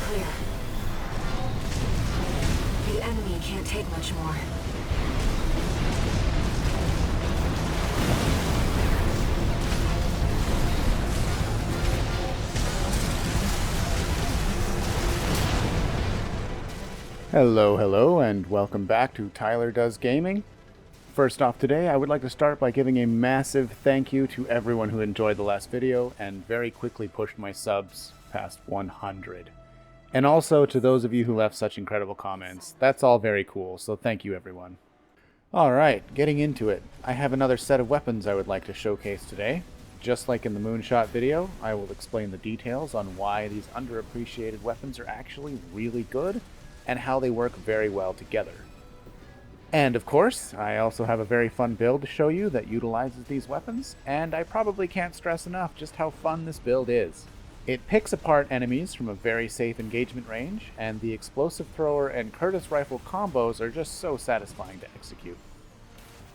clear. The enemy can't take much more. Hello, and welcome back to Tyler Does Gaming. First off today, I would like to start by giving a massive thank you to everyone who enjoyed the last video and very quickly pushed my subs past 100. And also to those of you who left such incredible comments. That's all very cool, so thank you everyone. Alright, getting into it. I have another set of weapons I would like to showcase today. Just like in the Moonshot video, I will explain the details on why these underappreciated weapons are actually really good, and how they work very well together. And of course, I also have a very fun build to show you that utilizes these weapons, and I probably can't stress enough just how fun this build is. It picks apart enemies from a very safe engagement range, and the explosive thrower and Curtis rifle combos are just so satisfying to execute.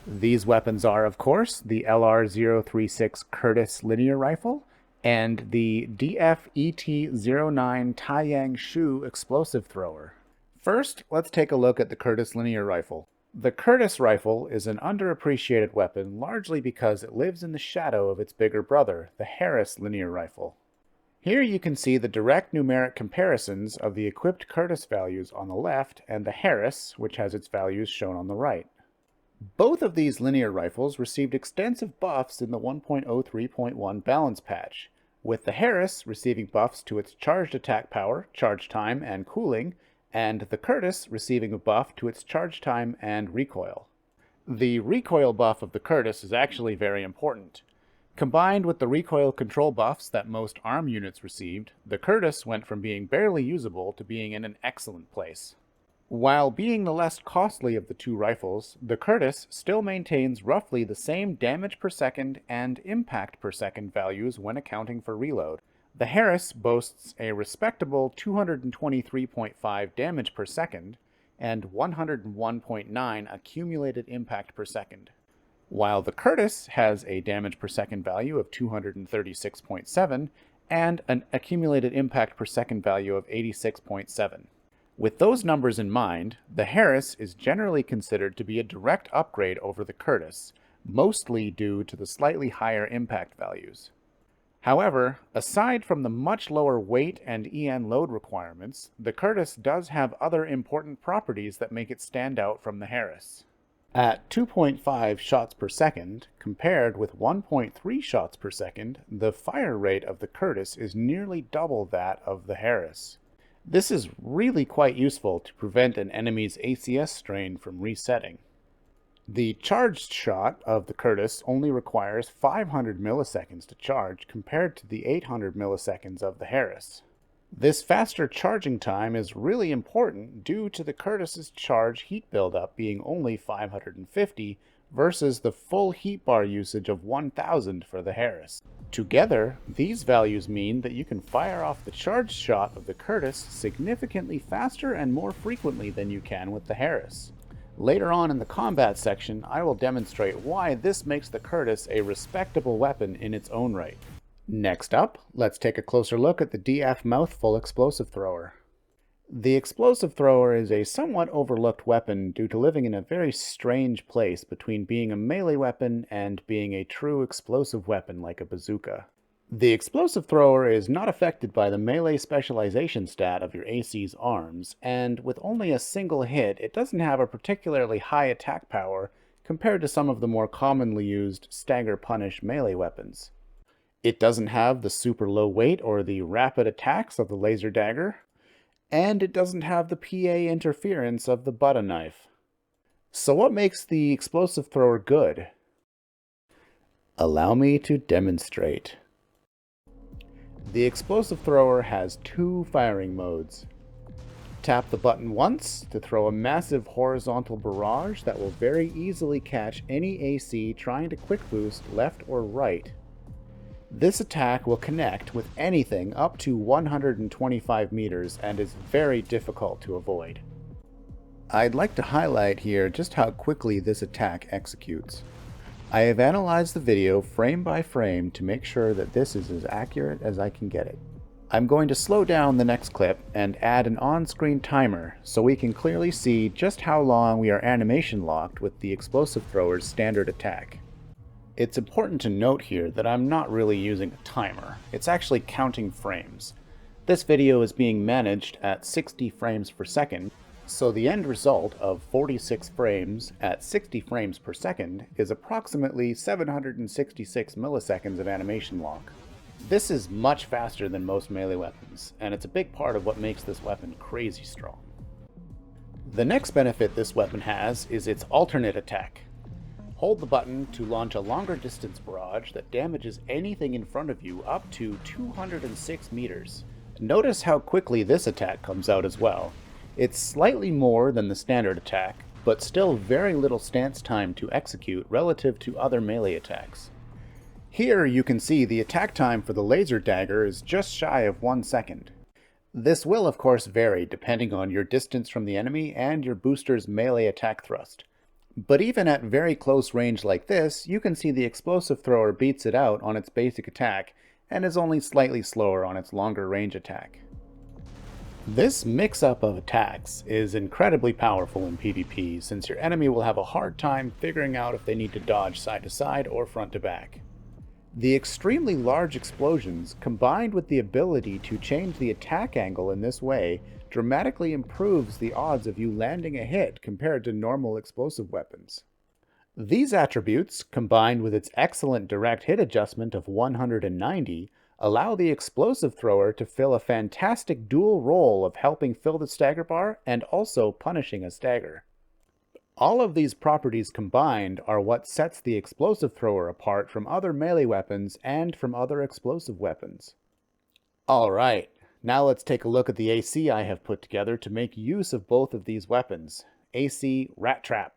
These weapons are, of course, the LR-036 Curtis linear rifle, and the DFET-09 TAI-YAH-SHOU explosive thrower. First, let's take a look at the Curtis linear rifle. The Curtis rifle is an underappreciated weapon largely because it lives in the shadow of its bigger brother, the Harris linear rifle. Here you can see the direct numeric comparisons of the equipped Curtis values on the left and the Harris, which has its values shown on the right. Both of these linear rifles received extensive buffs in the 1.03.1 balance patch, with the Harris receiving buffs to its charged attack power, charge time, and cooling, and the Curtis receiving a buff to its charge time and recoil. The recoil buff of the Curtis is actually very important. Combined with the recoil control buffs that most ARM units received, the Curtis went from being barely usable to being in an excellent place. While being the less costly of the two rifles, the Curtis still maintains roughly the same damage per second and impact per second values when accounting for reload. The Harris boasts a respectable 223.5 damage per second and 101.9 accumulated impact per second, while the Curtis has a damage per second value of 236.7 and an accumulated impact per second value of 86.7. With those numbers in mind, the Harris is generally considered to be a direct upgrade over the Curtis, mostly due to the slightly higher impact values. However, aside from the much lower weight and EN load requirements, the Curtis does have other important properties that make it stand out from the Harris. At 2.5 shots per second, compared with 1.3 shots per second, the fire rate of the Curtis is nearly double that of the Harris. This is really quite useful to prevent an enemy's ACS strain from resetting. The charged shot of the Curtis only requires 500 milliseconds to charge compared to the 800 milliseconds of the Harris. This faster charging time is really important due to the Curtis's charge heat buildup being only 550 versus the full heat bar usage of 1000 for the Harris. Together, these values mean that you can fire off the charged shot of the Curtis significantly faster and more frequently than you can with the Harris. Later on in the combat section, I will demonstrate why this makes the Curtis a respectable weapon in its own right. Next up, let's take a closer look at the DF Mouthful explosive thrower. The explosive thrower is a somewhat overlooked weapon due to living in a very strange place between being a melee weapon and being a true explosive weapon like a bazooka. The explosive thrower is not affected by the melee specialization stat of your AC's arms, and with only a single hit, it doesn't have a particularly high attack power compared to some of the more commonly used stagger punish melee weapons. It doesn't have the super low weight or the rapid attacks of the laser dagger, and it doesn't have the PA interference of the butter knife. So what makes the explosive thrower good? Allow me to demonstrate. The explosive thrower has two firing modes. Tap the button once to throw a massive horizontal barrage that will very easily catch any AC trying to quick boost left or right. This attack will connect with anything up to 125 meters and is very difficult to avoid. I'd like to highlight here just how quickly this attack executes. I have analyzed the video frame by frame to make sure that this is as accurate as I can get it. I'm going to slow down the next clip and add an on-screen timer so we can clearly see just how long we are animation locked with the explosive thrower's standard attack. It's important to note here that I'm not really using a timer, it's actually counting frames. This video is being managed at 60 frames per second, so the end result of 46 frames at 60 frames per second is approximately 766 milliseconds of animation lock. This is much faster than most melee weapons, and it's a big part of what makes this weapon crazy strong. The next benefit this weapon has is its alternate attack. Hold the button to launch a longer distance barrage that damages anything in front of you up to 206 meters. Notice how quickly this attack comes out as well. It's slightly more than the standard attack, but still very little stance time to execute relative to other melee attacks. Here you can see the attack time for the laser dagger is just shy of 1 second. This will of course vary depending on your distance from the enemy and your booster's melee attack thrust. But even at very close range like this, you can see the explosive thrower beats it out on its basic attack and is only slightly slower on its longer range attack. This mix-up of attacks is incredibly powerful in PvP since your enemy will have a hard time figuring out if they need to dodge side to side or front to back. The extremely large explosions, combined with the ability to change the attack angle in this way, dramatically improves the odds of you landing a hit compared to normal explosive weapons. These attributes, combined with its excellent direct hit adjustment of 190, allow the explosive thrower to fill a fantastic dual role of helping fill the stagger bar and also punishing a stagger. All of these properties combined are what sets the explosive thrower apart from other melee weapons and from other explosive weapons. Alright, now let's take a look at the AC I have put together to make use of both of these weapons. AC Rat Trap.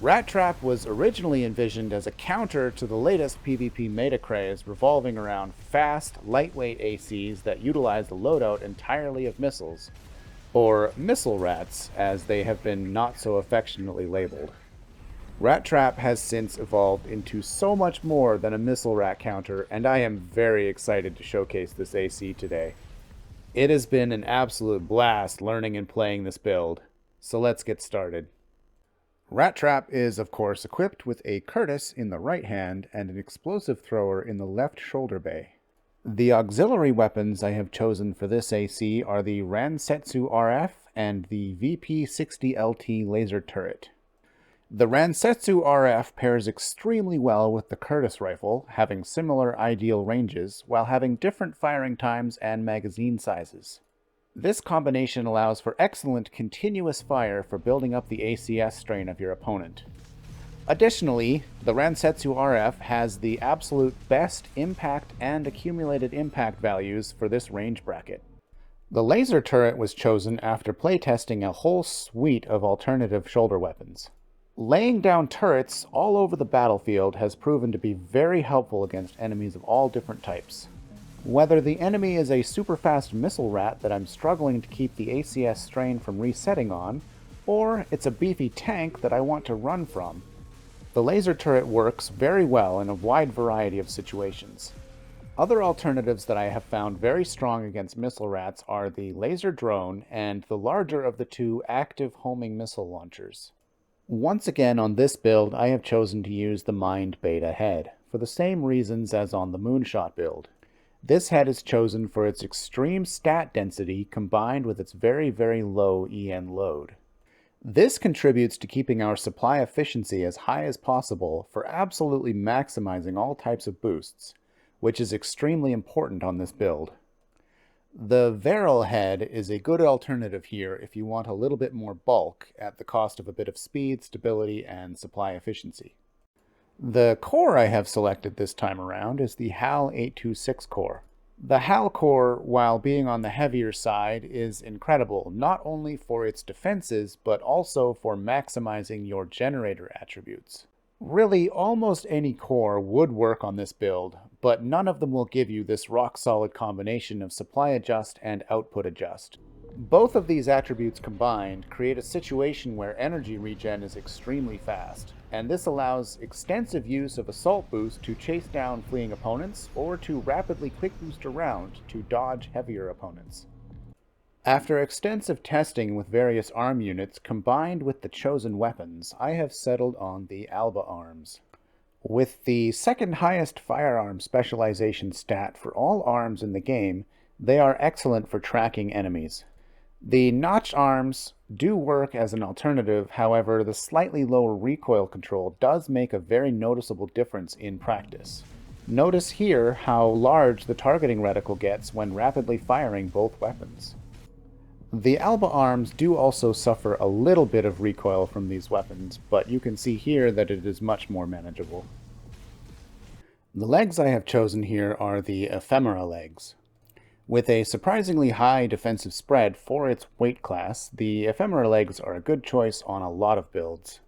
Rat Trap was originally envisioned as a counter to the latest PvP meta craze revolving around fast, lightweight ACs that utilize the loadout entirely of missiles, or missile rats as they have been not so affectionately labeled. Rat Trap has since evolved into so much more than a missile rat counter, and I am very excited to showcase this AC today. It has been an absolute blast learning and playing this build, so let's get started. Rat Trap is of course equipped with a Curtis in the right hand and an explosive thrower in the left shoulder bay. The auxiliary weapons I have chosen for this AC are the Ransetsu RF and the VP60LT laser turret. The Ransetsu RF pairs extremely well with the Curtis rifle, having similar ideal ranges, while having different firing times and magazine sizes. This combination allows for excellent continuous fire for building up the ACS strain of your opponent. Additionally, the Ransetsu RF has the absolute best impact and accumulated impact values for this range bracket. The laser turret was chosen after playtesting a whole suite of alternative shoulder weapons. Laying down turrets all over the battlefield has proven to be very helpful against enemies of all different types. Whether the enemy is a super fast missile rat that I'm struggling to keep the ACS strain from resetting on, or it's a beefy tank that I want to run from, the laser turret works very well in a wide variety of situations. Other alternatives that I have found very strong against missile rats are the laser drone and the larger of the two active homing missile launchers. Once again on this build I have chosen to use the Mind Beta head, for the same reasons as on the Moonshot build. This head is chosen for its extreme stat density combined with its very low EN load. This contributes to keeping our supply efficiency as high as possible for absolutely maximizing all types of boosts, which is extremely important on this build. The Varel head is a good alternative here if you want a little bit more bulk at the cost of a bit of speed, stability, and supply efficiency. The core I have selected this time around is the HAL 826 core. The HAL core, while being on the heavier side, is incredible not only for its defenses, but also for maximizing your generator attributes. Really, almost any core would work on this build, but none of them will give you this rock-solid combination of supply adjust and output adjust. Both of these attributes combined create a situation where energy regen is extremely fast, and this allows extensive use of Assault Boost to chase down fleeing opponents or to rapidly quick boost around to dodge heavier opponents. After extensive testing with various arm units combined with the chosen weapons, I have settled on the Alba arms. With the second highest firearm specialization stat for all arms in the game, they are excellent for tracking enemies. The notch arms do work as an alternative, however, the slightly lower recoil control does make a very noticeable difference in practice. Notice here how large the targeting reticle gets when rapidly firing both weapons. The Alba arms do also suffer a little bit of recoil from these weapons, but you can see here that it is much more manageable. The legs I have chosen here are the Ephemera legs. With a surprisingly high defensive spread for its weight class, the Ephemera legs are a good choice on a lot of builds.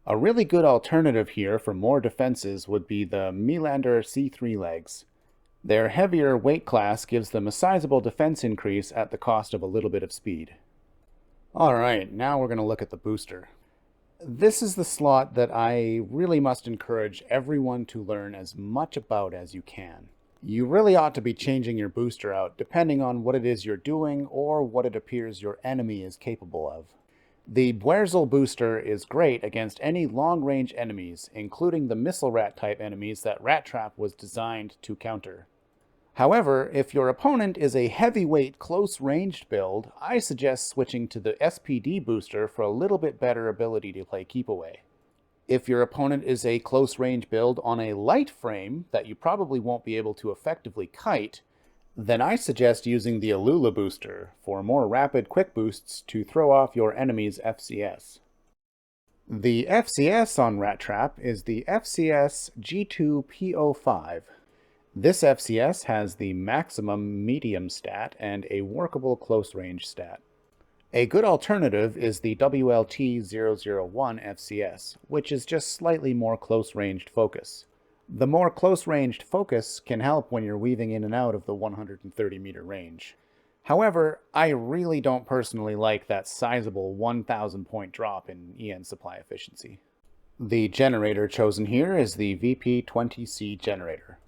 A really good alternative here for more defenses would be the Melander C3 legs. Their heavier weight class gives them a sizable defense increase at the cost of a little bit of speed. Alright, now we're going to look at the booster. This is the slot that I really must encourage everyone to learn as much about as you can. You really ought to be changing your booster out depending on what it is you're doing or what it appears your enemy is capable of. The Bwerzel booster is great against any long-range enemies, including the missile rat type enemies that Rat Trap was designed to counter. However, if your opponent is a heavyweight close-ranged build, I suggest switching to the SPD booster for a little bit better ability to play keep away. If your opponent is a close-range build on a light frame that you probably won't be able to effectively kite, then I suggest using the Alula booster for more rapid quick boosts to throw off your enemy's FCS. The FCS on Rat Trap is the FCS G2PO5. This FCS has the maximum medium stat and a workable close-range stat. A good alternative is the WLT-001 FCS, which is just slightly more close-ranged focus. The more close-ranged focus can help when you're weaving in and out of the 130-meter range. However, I really don't personally like that sizable 1,000-point drop in EN supply efficiency. The generator chosen here is the VP-20C generator.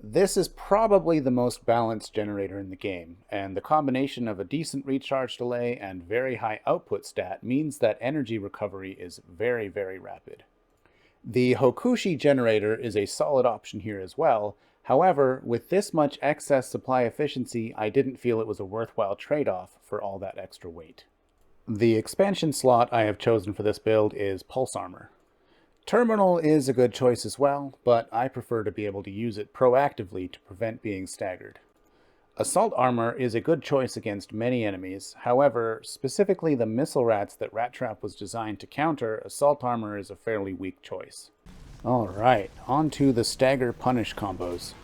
This is probably the most balanced generator in the game, and the combination of a decent recharge delay and very high output stat means that energy recovery is very, very rapid. The Hokushi generator is a solid option here as well. However, with this much excess supply efficiency, I didn't feel it was a worthwhile trade-off for all that extra weight. The expansion slot I have chosen for this build is Pulse Armor. Terminal is a good choice as well, but I prefer to be able to use it proactively to prevent being staggered. Assault Armor is a good choice against many enemies, however, specifically the missile rats that Rat Trap was designed to counter, Assault Armor is a fairly weak choice. Alright, on to the Stagger Punish combos.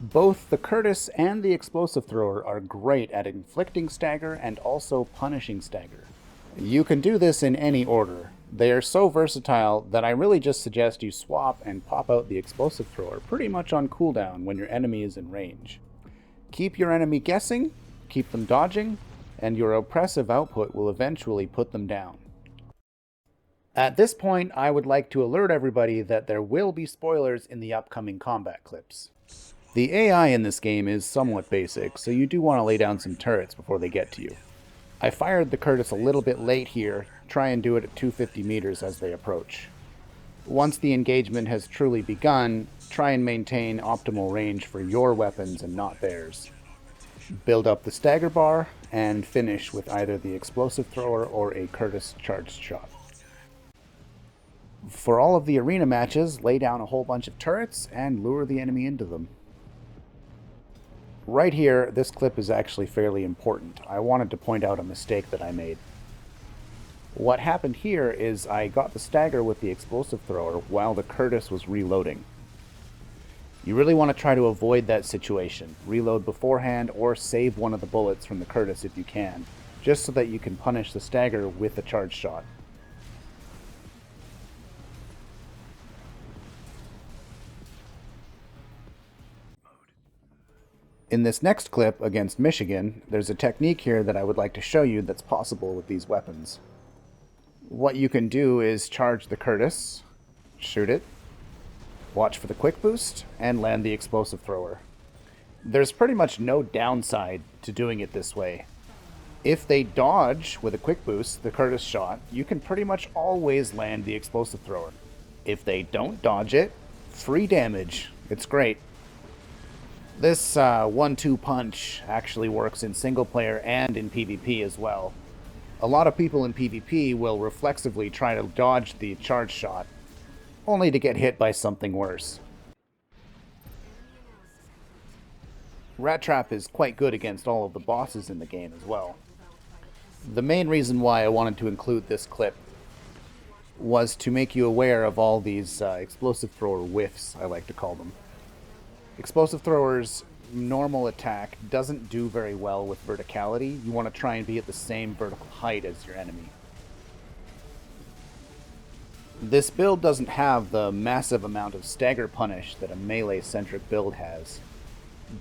Both the Curtis and the Explosive Thrower are great at inflicting stagger and also punishing stagger. You can do this in any order. They are so versatile that I really just suggest you swap and pop out the Explosive Thrower pretty much on cooldown when your enemy is in range. Keep your enemy guessing, keep them dodging, and your oppressive output will eventually put them down. At this point, I would like to alert everybody that there will be spoilers in the upcoming combat clips. The AI in this game is somewhat basic, so you do want to lay down some turrets before they get to you. I fired the Curtis a little bit late here, try and do it at 250 meters as they approach. Once the engagement has truly begun, try and maintain optimal range for your weapons and not theirs. Build up the stagger bar, and finish with either the Explosive Thrower or a Curtis charged shot. For all of the arena matches, lay down a whole bunch of turrets and lure the enemy into them. Right here, this clip is actually fairly important. I wanted to point out a mistake that I made. What happened here is I got the stagger with the Explosive Thrower while the Curtis was reloading. You really want to try to avoid that situation. Reload beforehand or save one of the bullets from the Curtis if you can, just so that you can punish the stagger with the charge shot. In this next clip against Michigan, there's a technique here that I would like to show you that's possible with these weapons. What you can do is charge the Curtis, shoot it, watch for the quick boost, and land the explosive thrower. There's pretty much no downside to doing it this way. If they dodge with a quick boost the Curtis shot, you can pretty much always land the explosive thrower. If they don't dodge it, free damage. It's great. This 1-2 punch actually works in single player and in PvP as well. A lot of people in PvP will reflexively try to dodge the charge shot, only to get hit by something worse. Rat Trap is quite good against all of the bosses in the game as well. The main reason why I wanted to include this clip was to make you aware of all these explosive thrower whiffs, I like to call them. Explosive throwers' normal attack doesn't do very well with verticality. You want to try and be at the same vertical height as your enemy. This build doesn't have the massive amount of stagger punish that a melee-centric build has,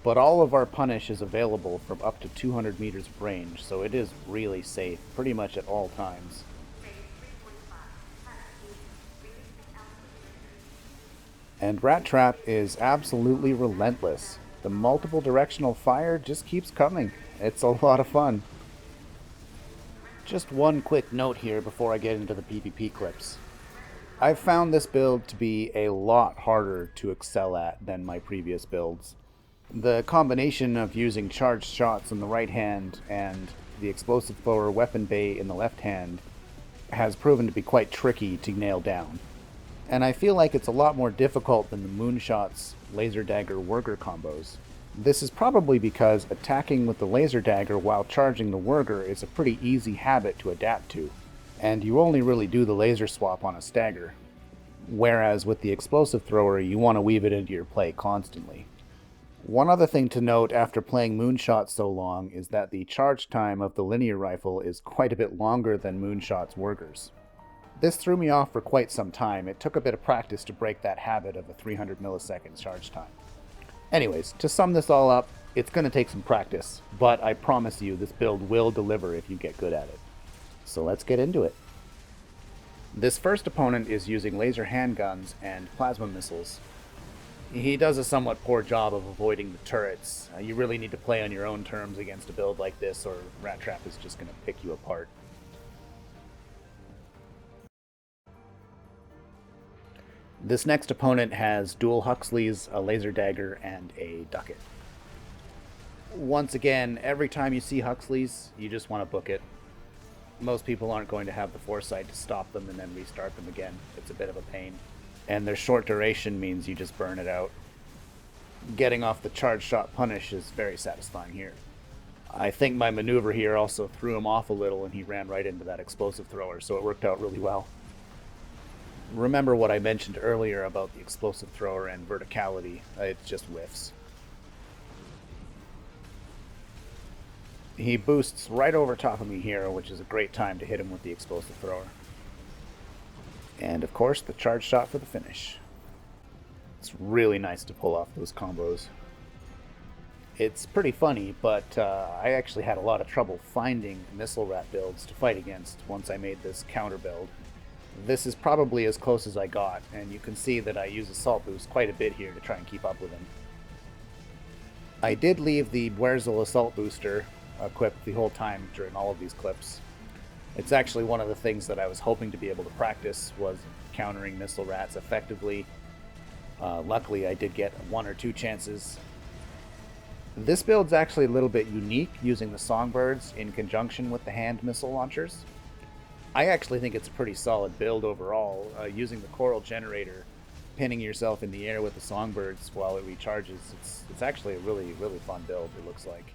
but all of our punish is available from up to 200 meters of range, so it is really safe pretty much at all times. And Rat Trap is absolutely relentless. The multiple directional fire just keeps coming. It's a lot of fun. Just one quick note here before I get into the PvP clips. I've found this build to be a lot harder to excel at than my previous builds. The combination of using charged shots in the right hand and the explosive thrower weapon bay in the left hand has proven to be quite tricky to nail down. And I feel like it's a lot more difficult than the Moonshot's laser dagger Wurger combos. This is probably because attacking with the laser dagger while charging the Wurger is a pretty easy habit to adapt to, and you only really do the laser swap on a stagger. Whereas with the explosive thrower, you want to weave it into your play constantly. One other thing to note after playing Moonshot so long is that the charge time of the linear rifle is quite a bit longer than Moonshot's Wurgers. This threw me off for quite some time. It took a bit of practice to break that habit of a 300 millisecond charge time. Anyways, to sum this all up, it's going to take some practice, but I promise you this build will deliver if you get good at it. So let's get into it. This first opponent is using laser handguns and plasma missiles. He does a somewhat poor job of avoiding the turrets. You really need to play on your own terms against a build like this, or Rat Trap is just going to pick you apart. This next opponent has dual Huxleys, a laser dagger, and a ducket. Once again, every time you see Huxleys, you just want to book it. Most people aren't going to have the foresight to stop them and then restart them again. It's a bit of a pain. And their short duration means you just burn it out. Getting off the charge shot punish is very satisfying here. I think my maneuver here also threw him off a little and he ran right into that explosive thrower, so it worked out really well. Remember what I mentioned earlier about the explosive thrower and verticality. It just whiffs. He boosts right over top of me here, which is a great time to hit him with the explosive thrower. And of course, the charge shot for the finish. It's really nice to pull off those combos. It's pretty funny, but I actually had a lot of trouble finding missile rat builds to fight against once I made this counter build. This is probably as close as I got, and you can see that I use Assault Boost quite a bit here to try and keep up with him. I did leave the Wurzel Assault Booster equipped the whole time during all of these clips. It's actually one of the things that I was hoping to be able to practice was countering missile rats effectively. Luckily I did get 1 or 2 chances. This build's actually a little bit unique, using the Songbirds in conjunction with the hand missile launchers. I actually think it's a pretty solid build overall. Using the Coral Generator, pinning yourself in the air with the Songbirds while it recharges, it's actually a really, really fun build, it looks like.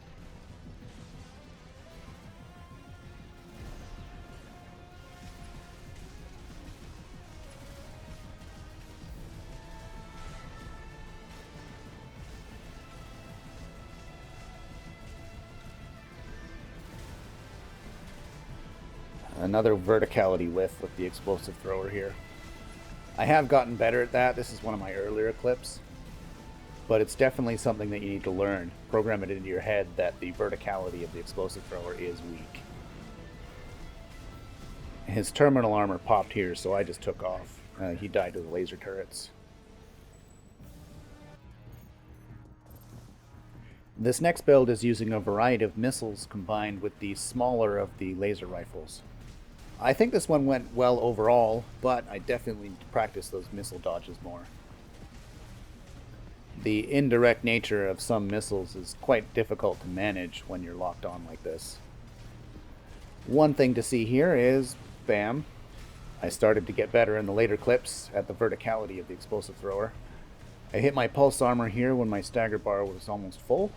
Another verticality whiff with the explosive thrower here. I have gotten better at that. This is one of my earlier clips. but it's definitely something that you need to learn. Program it into your head that the verticality of the explosive thrower is weak. His terminal armor popped here, so I just took off. He died to the laser turrets. This next build is using a variety of missiles combined with the smaller of the laser rifles. I think this one went well overall, but I definitely need to practice those missile dodges more. The indirect nature of some missiles is quite difficult to manage when you're locked on like this. One thing to see here is, bam, I started to get better in the later clips at the verticality of the explosive thrower. I hit my pulse armor here when my stagger bar was almost full.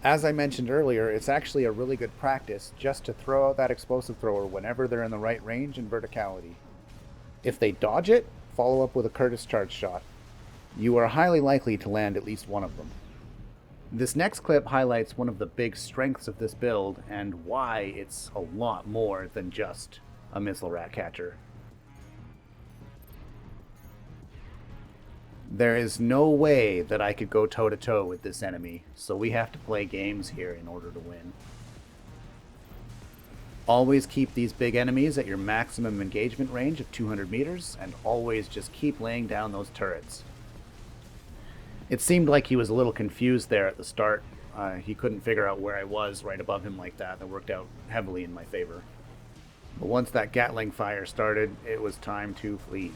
As I mentioned earlier, it's actually a really good practice just to throw out that explosive thrower whenever they're in the right range and verticality. If they dodge it, follow up with a Curtis charge shot. You are highly likely to land at least one of them. This next clip highlights one of the big strengths of this build and why it's a lot more than just a missile rat catcher. There is no way that I could go toe-to-toe with this enemy, so we have to play games here in order to win. Always keep these big enemies at your maximum engagement range of 200 meters, and always just keep laying down those turrets. It seemed like he was a little confused there at the start. He couldn't figure out where I was right above him like that. That worked out heavily in my favor. But once that Gatling fire started, it was time to flee.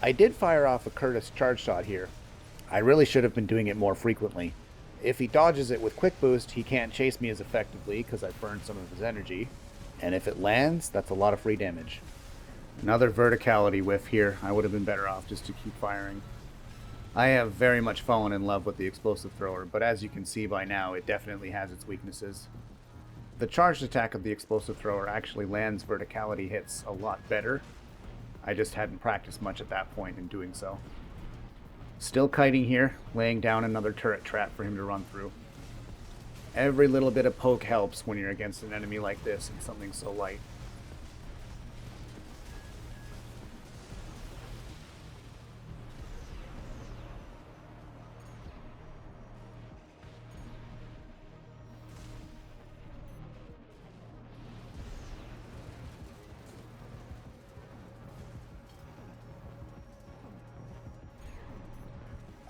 I did fire off a Curtis charge shot here. I really should have been doing it more frequently. If he dodges it with quick boost, he can't chase me as effectively because I burned some of his energy. And if it lands, that's a lot of free damage. Another verticality whiff here. I would have been better off just to keep firing. I have very much fallen in love with the explosive thrower, but as you can see by now, it definitely has its weaknesses. The charged attack of the explosive thrower actually lands verticality hits a lot better. I just hadn't practiced much at that point in doing so. Still kiting here, laying down another turret trap for him to run through. Every little bit of poke helps when you're against an enemy like this and something so light.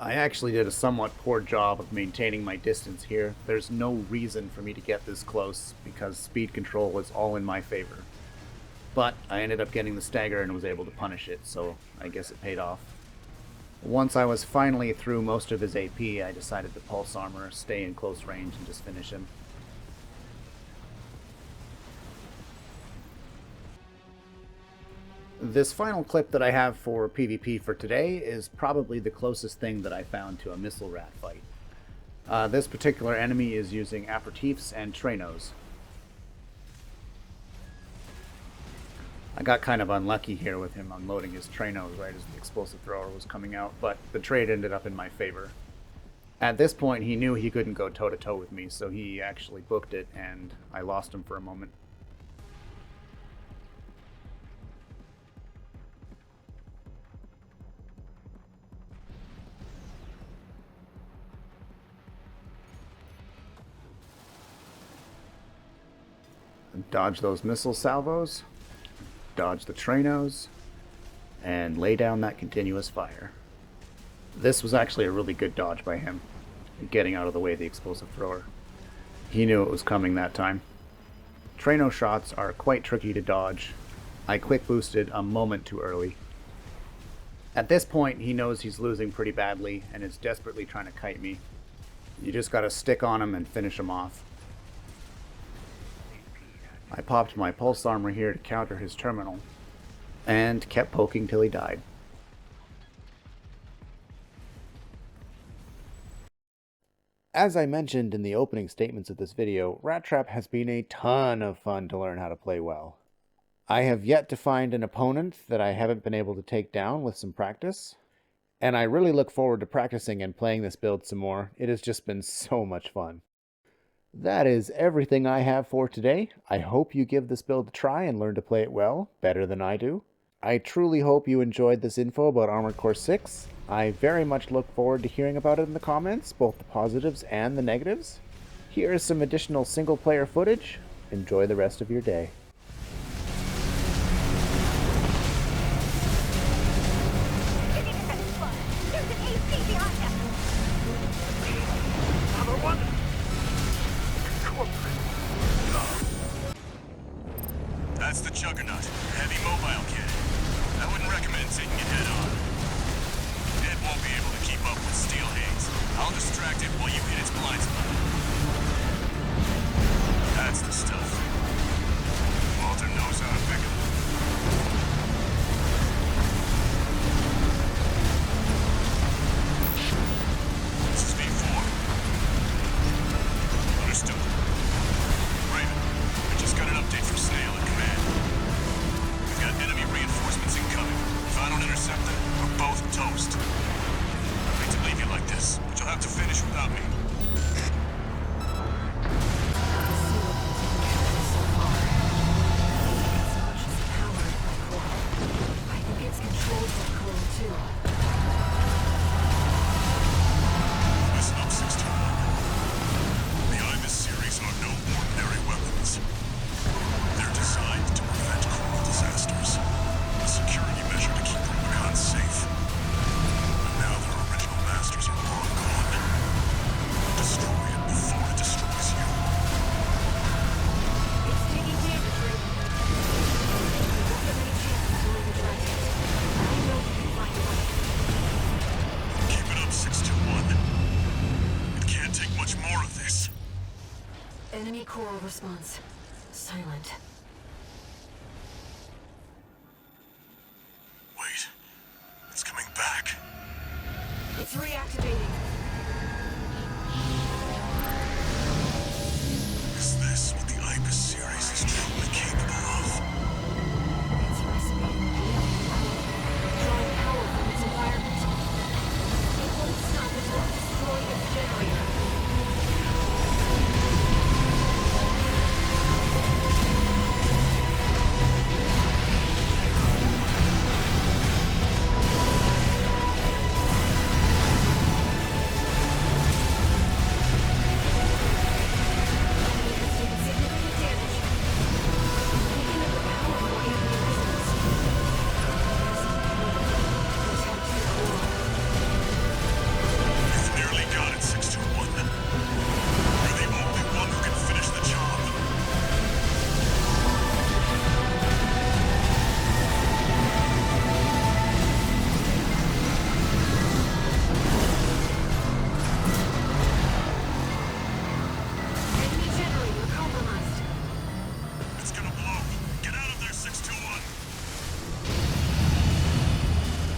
I actually did a somewhat poor job of maintaining my distance here. There's no reason for me to get this close because speed control was all in my favor. But I ended up getting the stagger and was able to punish it, so I guess it paid off. Once I was finally through most of his AP, I decided to pulse armor, stay in close range, and just finish him. This final clip that I have for PvP for today is probably the closest thing that I found to a missile rat fight. This particular enemy is using aperitifs and trainers. I got kind of unlucky here with him unloading his trainers right as the explosive thrower was coming out, but the trade ended up in my favor. At this point, he knew he couldn't go toe-to-toe with me, so he actually booked it, and I lost him for a moment. Dodge those missile salvos, dodge the trainers, and lay down that continuous fire. This was actually a really good dodge by him, getting out of the way of the explosive thrower. He knew it was coming that time. Traino shots are quite tricky to dodge. I quick boosted a moment too early. At this point, he knows he's losing pretty badly and is desperately trying to kite me. You just gotta stick on him and finish him off. I popped my pulse armor here to counter his terminal, and kept poking till he died. As I mentioned in the opening statements of this video, Rat Trap has been a ton of fun to learn how to play well. I have yet to find an opponent that I haven't been able to take down with some practice, and I really look forward to practicing and playing this build some more. It has just been so much fun. That is everything I have for today. I hope you give this build a try and learn to play it well, better than I do. I truly hope you enjoyed this info about Armored Core 6. I very much look forward to hearing about it in the comments, both the positives and the negatives. Here is some additional single-player footage. Enjoy the rest of your day. There's an AC behind us! Another one? That's the Juggernaut. Heavy mobile kit. I wouldn't recommend taking it head on. It won't be able to keep up with Steel Haze. I'll distract it while you hit its blind spot. That's the stuff. Walter knows how to pick 'em. This is V4. Understood. Raven, I just got an update from Snail at command. We've got enemy reinforcements incoming. If I don't intercept them, we're both toast. I hate to leave you like this, but you'll have to finish without me. I think it's controlled by coal too. Listen up, 621. Behind this series are no ordinary weapons. They're designed to prevent cruel disasters. A security measure to keep Rubicon safe. But now their original masters are long gone. Destroy it before it destroys you. It's taking damage, Raven. We won't have any chance of doing the direct hit. I know we can find a way. Keep it up, 621. It can't take much more of this. Enemy coral response. Silent.